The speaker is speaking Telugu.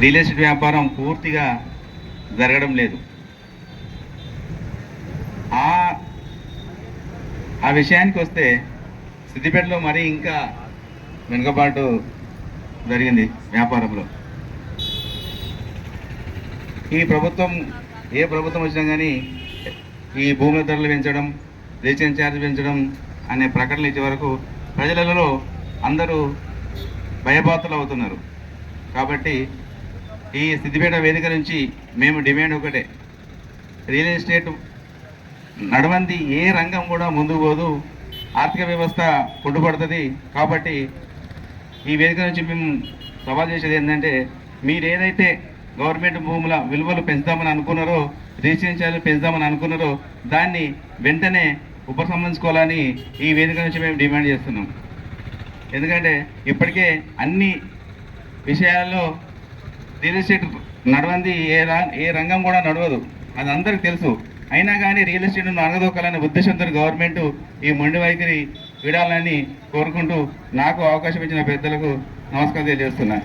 రియల్ ఎస్టేట్ వ్యాపారం పూర్తిగా జరగడం లేదు. ఆ విషయానికి వస్తే సిద్దిపేటలో మరీ ఇంకా వెనుకబాటు జరిగింది వ్యాపారంలో. ఈ ప్రభుత్వం ఏ ప్రభుత్వం వచ్చినా కానీ ఈ భూముల ధరలు పెంచడం, రిజిస్ట్రేషన్ ఛార్జ్ పెంచడం అనే ప్రకటనలు ఇచ్చే వరకు ప్రజలలో అందరూ భయభాతులు అవుతున్నారు. కాబట్టి ఈ సిద్దిపేట వేదిక నుంచి మేము డిమాండ్ ఒకటే, రియల్ ఎస్టేట్ నడవంది ఏ రంగం కూడా ముందుకు పోదు, ఆర్థిక వ్యవస్థ పుట్టుపడుతుంది. కాబట్టి ఈ వేదిక నుంచి మేము సవాల్ చేసేది ఏంటంటే, మీరు ఏదైతే గవర్నమెంట్ భూముల విలువలు పెంచుదామని అనుకున్నారో, రిజిస్ట్రేషన్ ఛార్జీలు పెంచుదామని అనుకున్నారో దాన్ని వెంటనే ఉపసంహరించుకోవాలని ఈ వేదిక నుంచి మేము డిమాండ్ చేస్తున్నాం. ఎందుకంటే ఇప్పటికే అన్ని విషయాల్లో రియల్ ఎస్టేట్ నడవంది ఏ రంగం కూడా నడవదు, అది అందరికీ తెలుసు. అయినా కానీ రియల్ ఎస్టేట్ను అనగదొక్కాలనే ఉద్దేశంతో గవర్నమెంట్ ఈ మొండి వైఖరి విడాలని కోరుకుంటూ నాకు అవకాశం ఇచ్చిన పెద్దలకు నమస్కారం తెలియజేస్తున్నా.